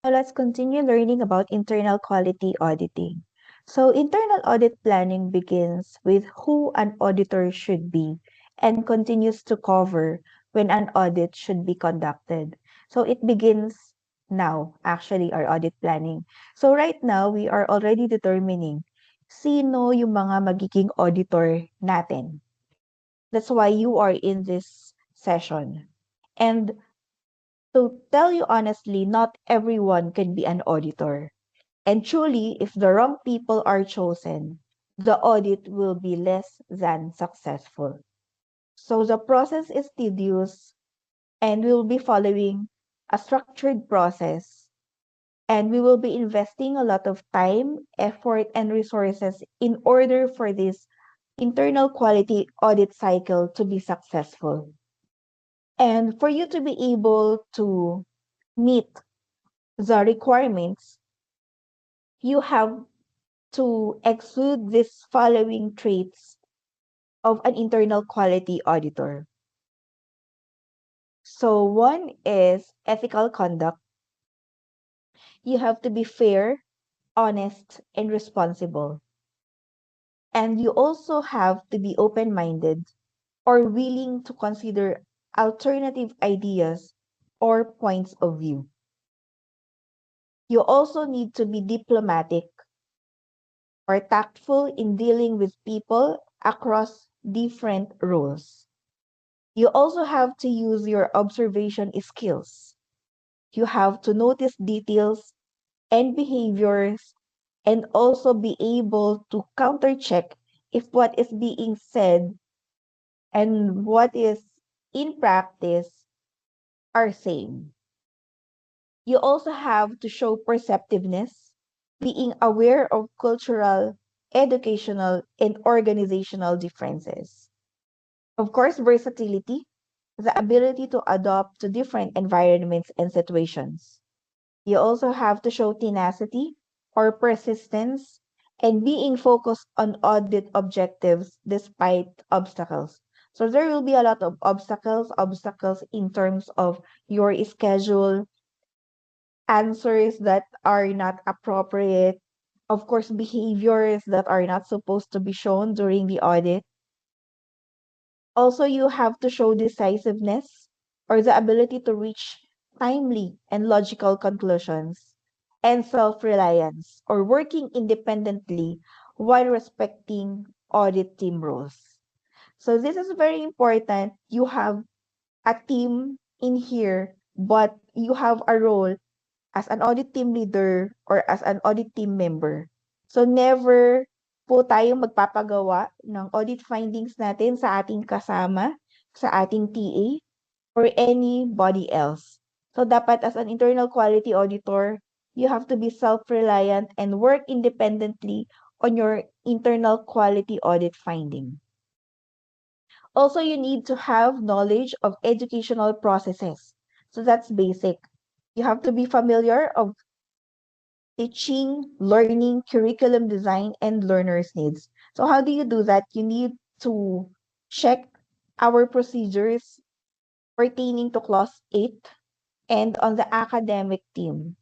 Now let's continue learning about internal quality auditing. So internal audit planning begins with who an auditor should be and continues to cover when an audit should be conducted. So it begins now, actually, our audit planning. So right now, we are already determining sino yung mga magiging auditor natin. That's why you are in this session. And to tell you honestly, not everyone can be an auditor. And truly, if the wrong people are chosen, the audit will be less than successful. So the process is tedious and we will be following a structured process and we will be investing a lot of time, effort, and resources in order for this internal quality audit cycle to be successful. And for you to be able to meet the requirements, you have to exude these following traits of an internal quality auditor. So, one is ethical conduct. You have to be fair, honest, and responsible. And you also have to be open minded or willing to consider alternative ideas or points of view. You also need to be diplomatic or tactful in dealing with people across different roles. You also have to use your observation skills. You have to notice details and behaviors and also be able to counter check if what is being said and what is in practice are same. You also have to show perceptiveness, being aware of cultural, educational, and organizational differences. Of course, versatility, the ability to adapt to different environments and situations. You also have to show tenacity or persistence and being focused on audit objectives despite obstacles. So there will be a lot of obstacles in terms of your schedule, answers that are not appropriate, of course, behaviors that are not supposed to be shown during the audit. Also, you have to show decisiveness or the ability to reach timely and logical conclusions, and self reliance or working independently while respecting audit team rules. So, this is very important. You have a team in here, but you have a role as an audit team leader or as an audit team member. So never po tayong magpapagawa ng audit findings natin sa ating kasama, sa ating TA, or anybody else. So dapat as an internal quality auditor, you have to be self-reliant and work independently on your internal quality audit finding. Also, you need to have knowledge of educational processes. So that's basic. You have to be familiar of teaching, learning, curriculum design, and learners' needs. So how do you do that? You need to check our procedures pertaining to Clause 8 and on the academic team.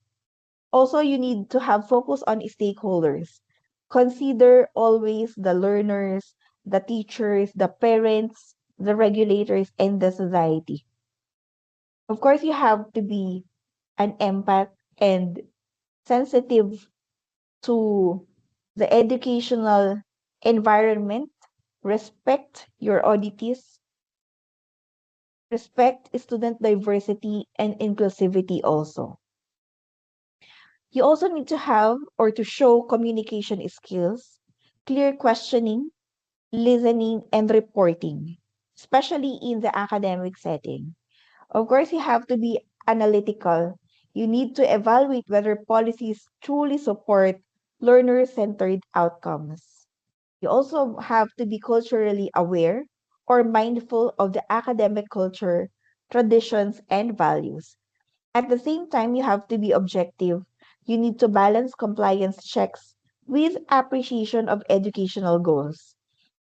Also, you need to have focus on stakeholders. Consider always the learners, the teachers, the parents, the regulators, and the society. Of course, you have to be an empath and sensitive to the educational environment, respect your auditees, respect student diversity and inclusivity also. You also need to have or to show communication skills, clear questioning, listening, and reporting, especially in the academic setting. Of course, you have to be analytical. You need to evaluate whether policies truly support learner-centered outcomes. You also have to be culturally aware or mindful of the academic culture, traditions, and values. At the same time, you have to be objective. You need to balance compliance checks with appreciation of educational goals.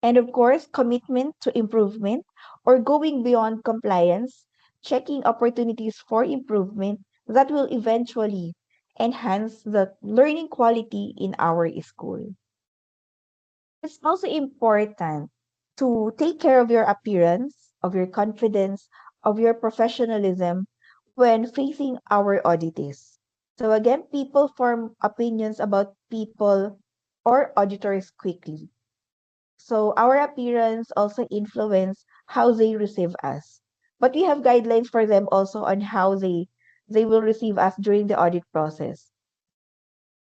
And of course, commitment to improvement or going beyond compliance, checking opportunities for improvement that will eventually enhance the learning quality in our school. It's also important to take care of your appearance, of your confidence, of your professionalism when facing our auditees. So again, people form opinions about people or auditors quickly. So our appearance also influence how they receive us. But we have guidelines for them also on how they will receive us during the audit process.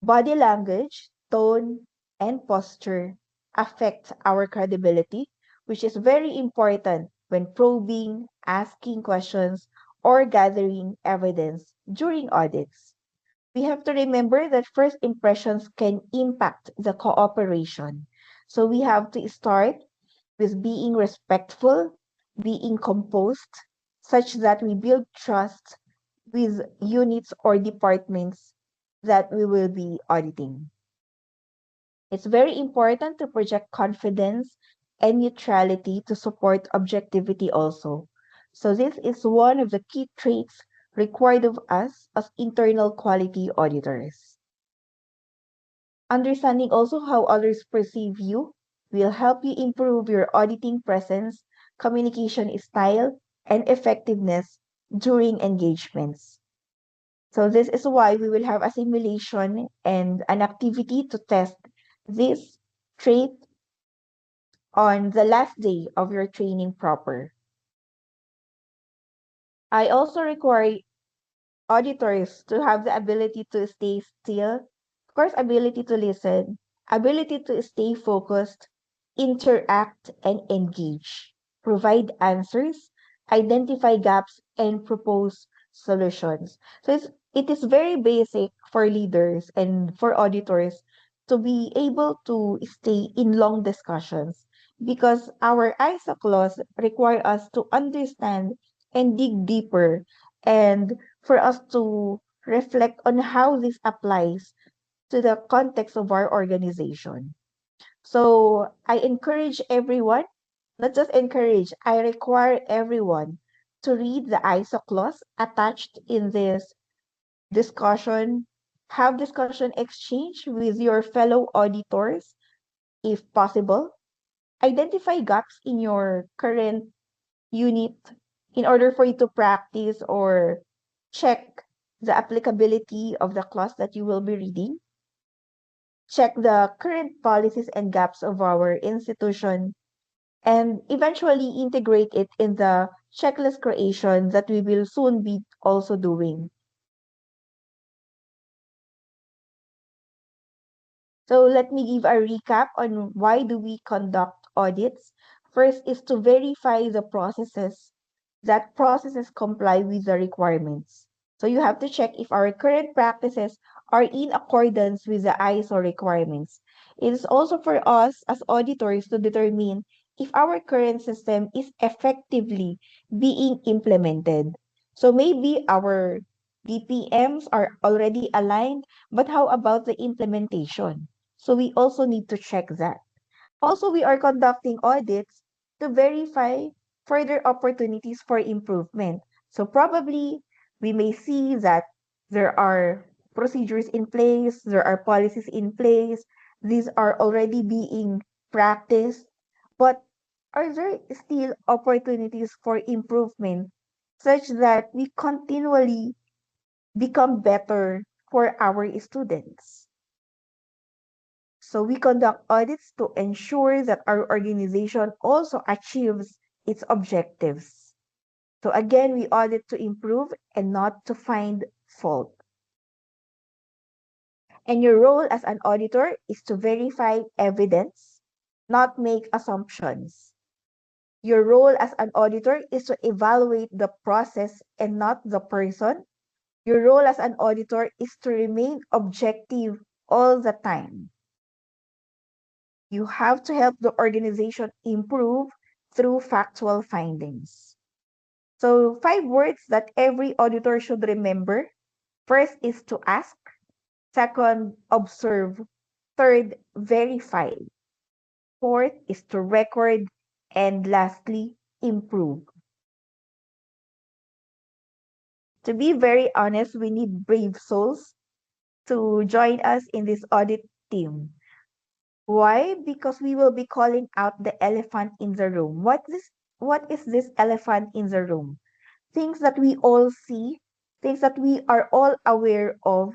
Body language, tone, and posture affect our credibility, which is very important when probing, asking questions, or gathering evidence during audits. We have to remember that first impressions can impact the cooperation. So we have to start with being respectful, being composed, such that we build trust with units or departments that we will be auditing. It's very important to project confidence and neutrality to support objectivity also. So this is one of the key traits required of us as internal quality auditors. Understanding also how others perceive you will help you improve your auditing presence, communication style, and effectiveness during engagements. So this is why we will have a simulation and an activity to test this trait on the last day of your training proper. I also require auditors to have the ability to stay still, of course, ability to listen, ability to stay focused, interact and engage, provide answers, identify gaps, and propose solutions. So it is very basic for leaders and for auditors to be able to stay in long discussions because our ISAC laws require us to understand and dig deeper and for us to reflect on how this applies to the context of our organization. So I encourage everyone, not just encourage, I require everyone to read the ISO clause attached in this discussion, have discussion exchange with your fellow auditors if possible, identify gaps in your current unit in order for you to practice or check the applicability of the clause that you will be reading, check the current policies and gaps of our institution, and eventually integrate it in the checklist creation that we will soon be also doing. So let me give a recap on why do we conduct audits. First is to verify the processes, that processes comply with the requirements. So you have to check if our current practices are in accordance with the ISO requirements. It is also for us as auditors to determine if our current system is effectively being implemented. So maybe our DPMs are already aligned, but how about the implementation? So we also need to check that. Also, we are conducting audits to verify further opportunities for improvement. So probably we may see that there are procedures in place, there are policies in place, these are already being practiced, but are there still opportunities for improvement such that we continually become better for our students? So we conduct audits to ensure that our organization also achieves its objectives. So again, we audit to improve and not to find fault. And your role as an auditor is to verify evidence, not make assumptions. Your role as an auditor is to evaluate the process and not the person. Your role as an auditor is to remain objective all the time. You have to help the organization improve through factual findings. So, 5 words that every auditor should remember. First is to ask. Second, observe. Third, verify. Fourth is to record. And lastly, improve. To be very honest, we need brave souls to join us in this audit team. Why? Because we will be calling out the elephant in the room. What is this elephant in the room? Things that we all see, things that we are all aware of,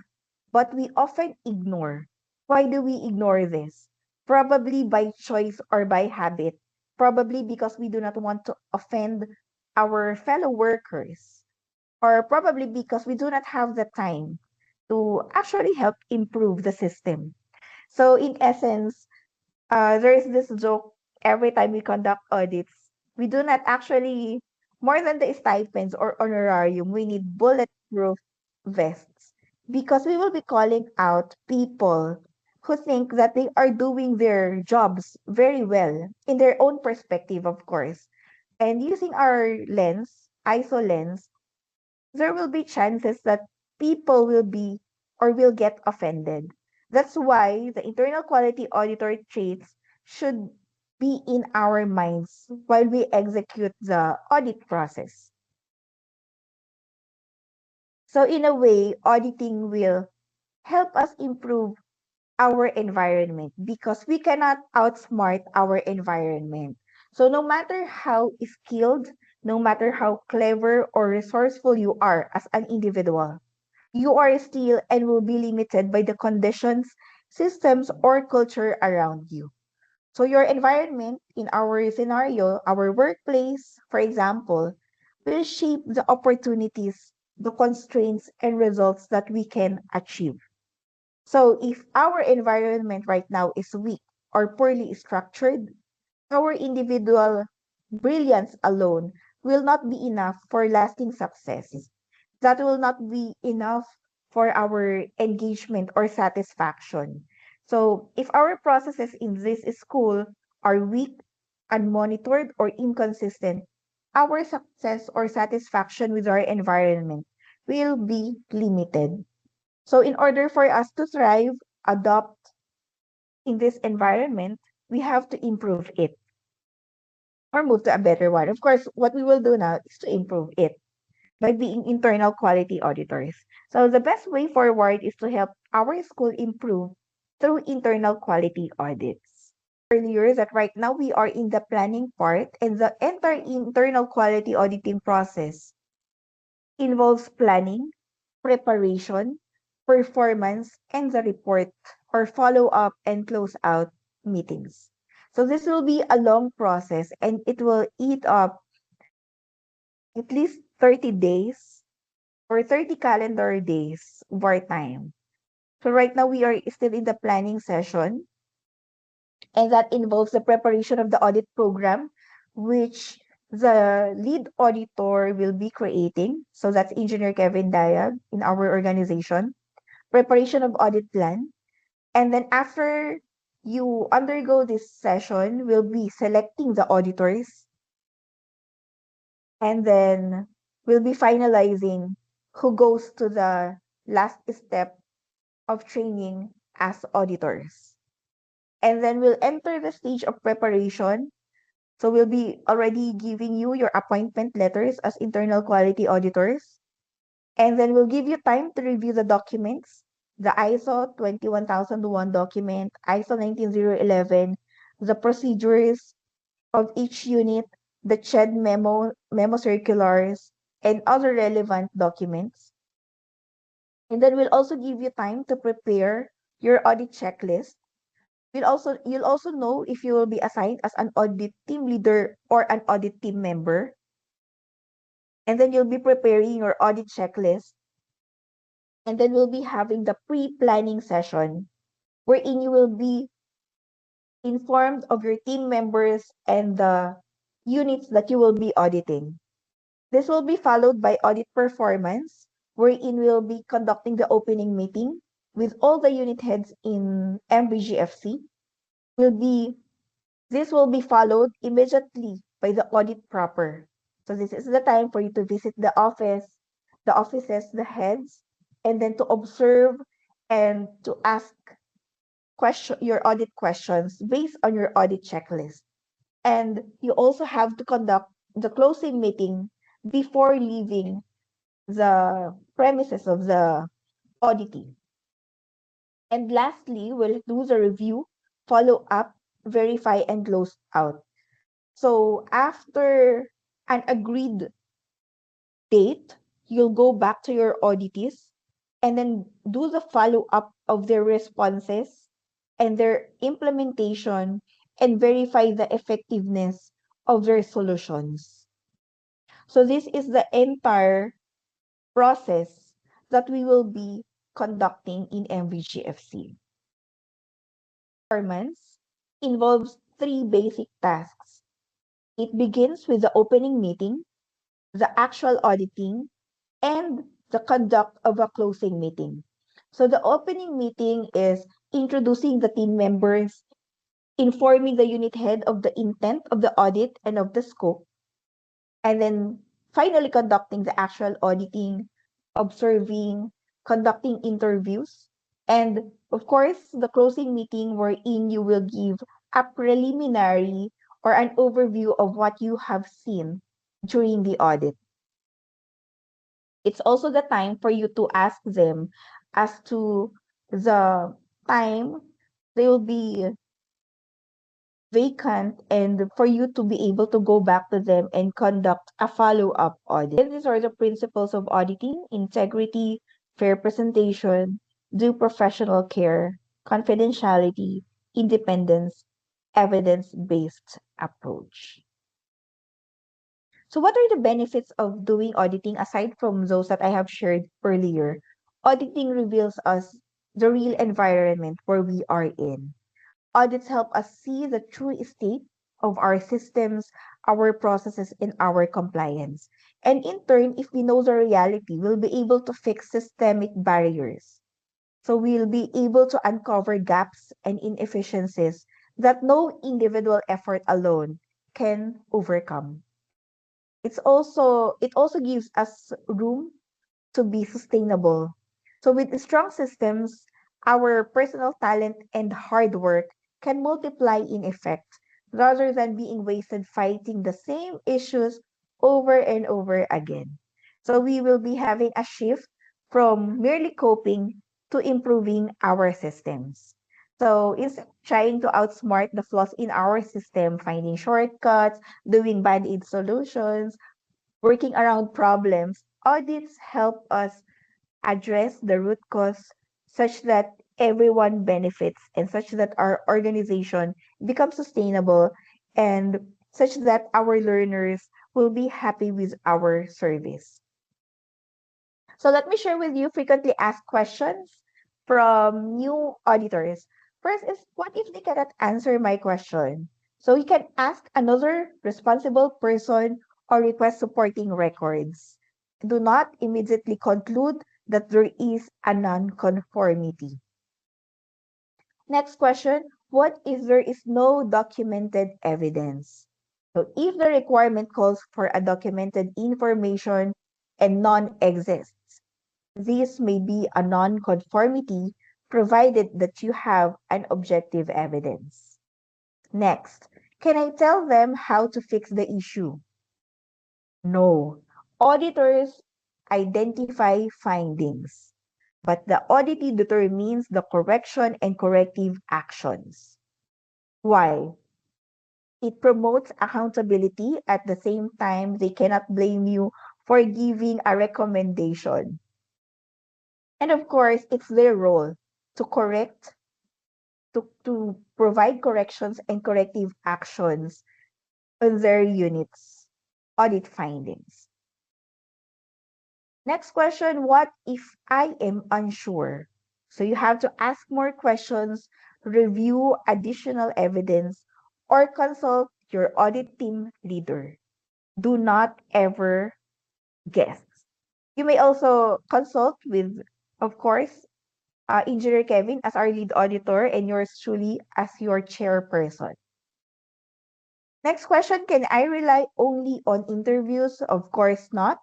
but we often ignore. Why do we ignore this? Probably by choice or by habit. Probably because we do not want to offend our fellow workers. Or probably because we do not have the time to actually help improve the system. So, in essence, there is this joke every time we conduct audits. We do not actually, more than the stipends or honorarium, we need bulletproof vests because we will be calling out people who think that they are doing their jobs very well in their own perspective, of course. And using our lens, ISO lens, there will be chances that people will be or will get offended. That's why the internal quality auditor traits should be in our minds while we execute the audit process. So, in a way, auditing will help us improve our environment because we cannot outsmart our environment. So, no matter how skilled, no matter how clever or resourceful you are as an individual, you are still and will be limited by the conditions, systems, or culture around you. So, your environment in our scenario, our workplace, for example, will shape the opportunities, the constraints, and results that we can achieve. So, if our environment right now is weak or poorly structured, our individual brilliance alone will not be enough for lasting success. That will not be enough for our engagement or satisfaction. So, if our processes in this school are weak, unmonitored, or inconsistent, our success or satisfaction with our environment will be limited. So, in order for us to thrive, adopt in this environment, we have to improve it or move to a better one. Of course, what we will do now is to improve it by being internal quality auditors. So the best way forward is to help our school improve through internal quality audits. Earlier that right now we are in the planning part and the entire internal quality auditing process involves planning, preparation, performance, and the report or follow up and close out meetings. So this will be a long process and it will eat up at least 30 days or 30 calendar days of our time. So right now we are still in the planning session and that involves the preparation of the audit program which the lead auditor will be creating. So that's Engineer Kevin Diag in our organization. Preparation of audit plan. And then after you undergo this session, we'll be selecting the auditors and then we'll be finalizing who goes to the last step of training as auditors. And then we'll enter the stage of preparation. So we'll be already giving you your appointment letters as internal quality auditors. And then we'll give you time to review the documents, the ISO 21001 document, ISO 19011, the procedures of each unit, the CHED memo circulars, and other relevant documents. And then we'll also give you time to prepare your audit checklist. You'll also know if you will be assigned as an audit team leader or an audit team member. And then you'll be preparing your audit checklist. And then we'll be having the pre-planning session wherein you will be informed of your team members and the units that you will be auditing. This will be followed by audit performance, wherein we'll be conducting the opening meeting with all the unit heads in MBGFC. Will be This will be followed immediately by the audit proper. So this is the time for you to visit the offices, the heads, and then to observe and to ask your audit questions based on your audit checklist. And you also have to conduct the closing meeting before leaving the premises of the auditing. And lastly, we'll do the review, follow up, verify, and close out. So after an agreed date, you'll go back to your auditees and then do the follow up of their responses and their implementation and verify the effectiveness of their solutions. So this is the entire process that we will be conducting in MVGFC. Performance involves three basic tasks. It begins with the opening meeting, the actual auditing, and the conduct of a closing meeting. So the opening meeting is introducing the team members, informing the unit head of the intent of the audit and of the scope, and then finally conducting the actual auditing, observing, conducting interviews, and of course, the closing meeting wherein you will give a preliminary or an overview of what you have seen during the audit. It's also the time for you to ask them as to the time they will be vacant and for you to be able to go back to them and conduct a follow-up audit. These are the principles of auditing: integrity, fair presentation, due professional care, confidentiality, independence, evidence-based approach. So what are the benefits of doing auditing aside from those that I have shared earlier? Auditing reveals us the real environment where we are in. Audits help us see the true state of our systems, our processes, and our compliance. And in turn, if we know the reality, we'll be able to fix systemic barriers. So we'll be able to uncover gaps and inefficiencies that no individual effort alone can overcome. It also gives us room to be sustainable. So with strong systems, our personal talent and hard work can multiply in effect rather than being wasted fighting the same issues over and over again. So we will be having a shift from merely coping to improving our systems. So instead of trying to outsmart the flaws in our system, finding shortcuts, doing band-aid solutions, working around problems, audits help us address the root cause such that everyone benefits and such that our organization becomes sustainable and such that our learners will be happy with our service. So let me share with you frequently asked questions from new auditors. First is, what if they cannot answer my question? So you can ask another responsible person or request supporting records. Do not immediately conclude that there is a non-conformity. Next question, what if there is no documented evidence? So if the requirement calls for a documented information and none exists, this may be a non-conformity provided that you have an objective evidence. Next, can I tell them how to fix the issue? No. Auditors identify findings, but the auditee determines the correction and corrective actions. Why? It promotes accountability. At the same time, they cannot blame you for giving a recommendation. And of course, it's their role to correct, to provide corrections and corrective actions on their units' audit findings. Next question, what if I am unsure? So you have to ask more questions, review additional evidence, or consult your audit team leader. Do not ever guess. You may also consult with, of course, Engineer Kevin as our lead auditor and yours truly as your chairperson. Next question, can I rely only on interviews? Of course not.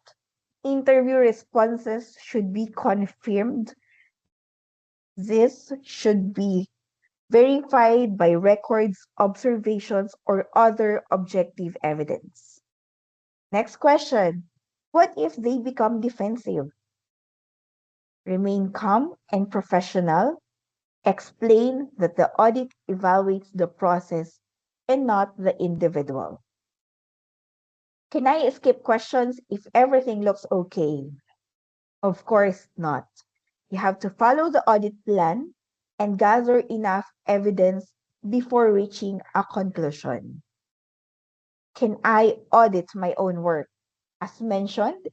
Interview responses should be confirmed. This should be verified by records, observations, or other objective evidence. Next question, what if they become defensive? Remain calm and professional. Explain that the audit evaluates the process and not the individual. Can I skip questions if everything looks okay? Of course not. You have to follow the audit plan and gather enough evidence before reaching a conclusion. Can I audit my own work? As mentioned,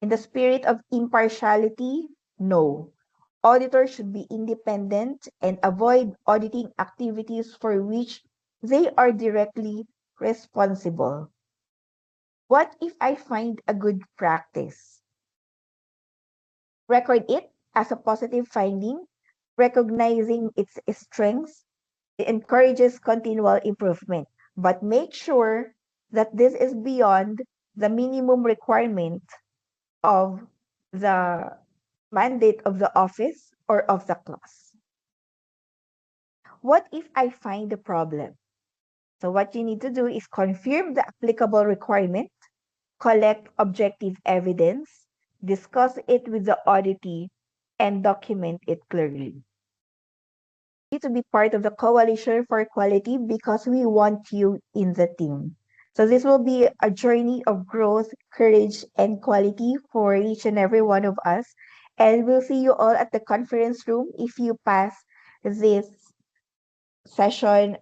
in the spirit of impartiality, no. Auditors should be independent and avoid auditing activities for which they are directly responsible. What if I find a good practice? Record it as a positive finding, recognizing its strengths. It encourages continual improvement, but make sure that this is beyond the minimum requirement of the mandate of the office or of the class. What if I find the problem? So what you need to do is confirm the applicable requirement, collect objective evidence, discuss it with the auditee, and document it clearly. You need to be part of the Coalition for Quality because we want you in the team. So this will be a journey of growth, courage, and quality for each and every one of us. And we'll see you all at the conference room if you pass this session